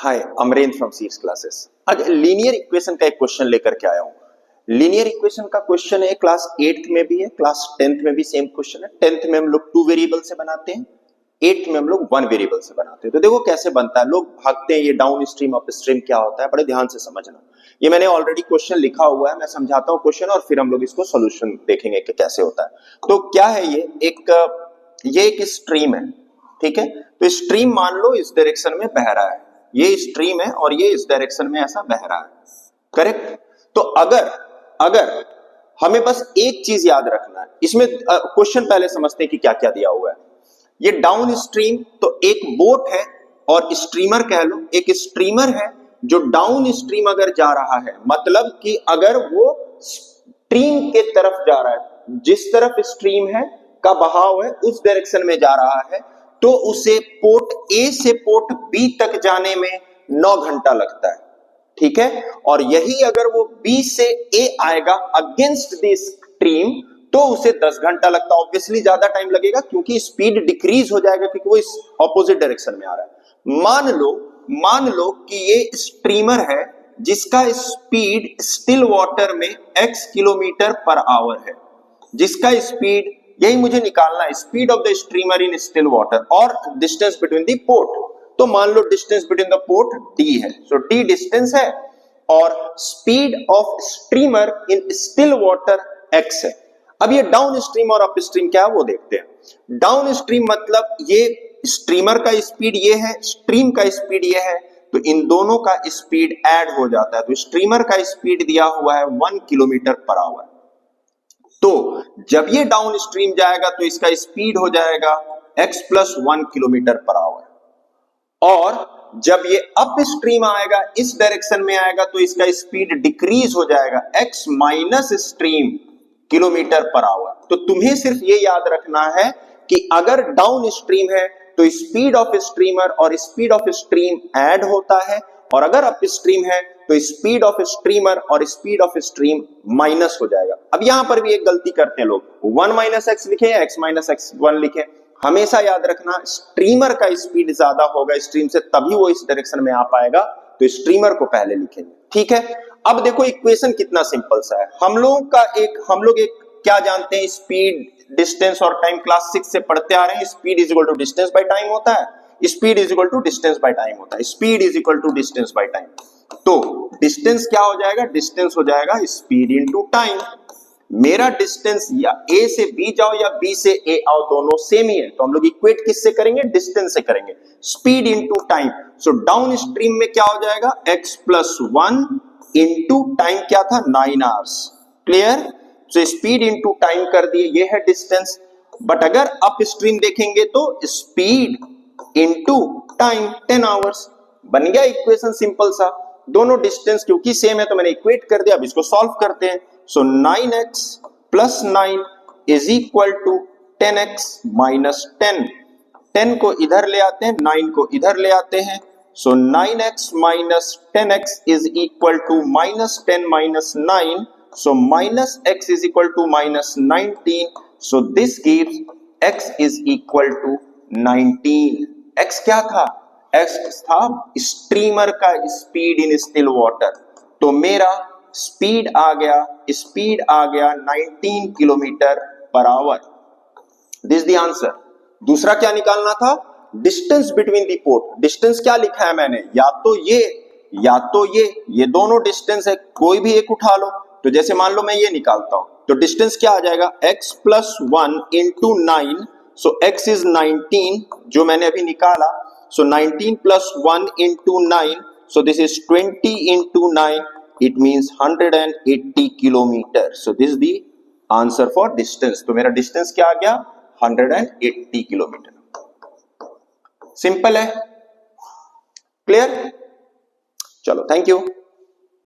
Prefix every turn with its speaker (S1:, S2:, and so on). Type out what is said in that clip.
S1: Hi, Amarendra from seeds classes. आज linear equation का एक क्वेश्चन लेकर के आया हूं। लीनियर इक्वेशन का क्वेश्चन है, क्लास 8th में भी है, क्लास 10th में भी सेम क्वेश्चन है। 10th में हम लोग 2 वेरिएबल से बनाते हैं, 8th में हम लोग 1 वेरिएबल से बनाते हैं। तो देखो कैसे बनता है, लोग भागते हैं ये डाउन स्ट्रीम अप स्ट्रीम क्या होता है, बड़े ध्यान से समझना। ये मैंने ऑलरेडी क्वेश्चन लिखा हुआ है, मैं समझाता हूं क्वेश्चन और फिर हम लोग इसको सोल्यूशन देखेंगे कि कैसे होता है। तो क्या है ये एक स्ट्रीम है, ठीक है। तो स्ट्रीम मान लो इस डायरेक्शन में बह रहा है, ये स्ट्रीम है और ये इस डायरेक्शन में ऐसा बह रहा है, करेक्ट। तो अगर हमें बस एक चीज याद रखना है, इसमें क्वेश्चन पहले समझते हैं कि क्या क्या दिया हुआ है। ये डाउन स्ट्रीम, तो एक बोट है और स्ट्रीमर कह लो, एक स्ट्रीमर है जो डाउन स्ट्रीम अगर जा रहा है, मतलब कि अगर वो स्ट्रीम के तरफ जा रहा है, जिस तरफ स्ट्रीम है का बहाव है उस डायरेक्शन में जा रहा है, तो उसे पोर्ट ए से पोर्ट बी तक जाने में 9 घंटा लगता है, ठीक है। और यही अगर वो बी से ए आएगा अगेंस्ट द स्ट्रीम तो उसे 10 घंटा लगता है। ऑब्वियसली ज्यादा टाइम लगेगा क्योंकि स्पीड डिक्रीज हो जाएगा क्योंकि वो इस ऑपोजिट डायरेक्शन में आ रहा है। मान लो कि ये स्ट्रीमर है जिसका स्पीड स्टिल वाटर में x किलोमीटर पर आवर है, जिसका स्पीड, यही मुझे निकालना है, speed of the streamer in still water और डिस्टेंस बिटवीन द पोर्ट। तो मान लो distance between the port d है, सो d डिस्टेंस है और speed of streamer in still water x है। अब ये डाउन स्ट्रीम और अप स्ट्रीम क्या है वो देखते हैं। डाउन स्ट्रीम मतलब ये स्ट्रीमर का स्पीड ये है, स्ट्रीम का स्पीड ये है, तो इन दोनों का स्पीड ऐड हो जाता है। तो स्ट्रीमर का स्पीड दिया हुआ है 1 किलोमीटर पर आवर, तो जब ये डाउन स्ट्रीम जाएगा तो इसका स्पीड हो जाएगा x + 1 किलोमीटर पर आवर। और जब ये अप स्ट्रीम आएगा, इस डायरेक्शन में आएगा, तो इसका स्पीड डिक्रीज हो जाएगा x - stream kilometre per our. तो तुम्हें सिर्फ ये याद रखना है कि अगर डाउन स्ट्रीम है तो स्पीड ऑफ स्ट्रीमर और स्पीड ऑफ स्ट्रीम ऐड होता है, और अगर अप स्ट्रीम है तो स्पीड ऑफ स्ट्रीमर और स्पीड ऑफ स्ट्रीम माइनस हो जाएगा। अब यहां पर भी एक गलती करते हैं लोग, 1 - x लिखे या x - x1 लिखे। हमेशा याद रखना स्ट्रीमर का स्पीड ज्यादा होगा स्ट्रीम से, तभी वो इस डायरेक्शन में आ पाएगा, तो स्ट्रीमर को पहले लिखेंगे, ठीक है। अब देखो इक्वेशन कितना सिंपल सा है। हम लोग एक क्या जानते हैं, स्पीड, डिस्टेंस और टाइम क्लास 6 से पढ़ते आ रहे हैं। Speed is equal to distance by time होता है, speed is equal to distance by time होता है, speed is equal to distance by time. तो डिस्टेंस क्या हो जाएगा, डिस्टेंस हो जाएगा स्पीड इनटू टाइम। मेरा डिस्टेंस या ए से बी जाओ या बी से ए आओ, दोनों सेम ही है, तो हम लोग इक्वेट किससे करेंगे, डिस्टेंस से करेंगे, speed into time. So down stream में क्या हो जाएगा, x + 1 इनटू टाइम क्या था, 9 hours, clear. So speed into time कर दिए, ये है डिस्टेंस। बट अगर अप स्ट्रीम देखेंगे तो स्पीड इनटू टाइम 10 आवर्स, बन गया इक्वेशन सिंपल सा। दोनों डिस्टेंस क्योंकि सेम है तो मैंने इक्वेट कर दिया। अब इसको सॉल्व करते हैं। So 9x + 9 is equal to 10x - 10। 10 को इधर ले आते हैं, 9 को इधर ले आते हैं। So 9x - 10x is equal to -10 - 9, so -x is equal to -19, so this gives x is equal to 19। x क्या था, x था स्ट्रीमर का स्पीड इन स्टिल वाटर, तो मेरा स्पीड आ गया 19 kilometre per our. This the answer. दूसरा क्या निकालना था, distance between the port. Distance क्या लिखा है मैंने, या तो ये दोनों डिस्टेंस है, कोई भी एक उठा लो। तो जैसे मान लो मैं ये निकालता हूं, तो डिस्टेंस क्या आ जाएगा, x + 1 × 9, सो x इज 19 जो मैंने अभी निकाला। सो 19 + 1 × 9, so this is 20 × 9, it means 180 kilometre. So this is the answer for distance. तो मेरा डिस्टेंस क्या आ गया, 180 किलोमीटर। सिंपल है, क्लियर। चलो, थैंक यू।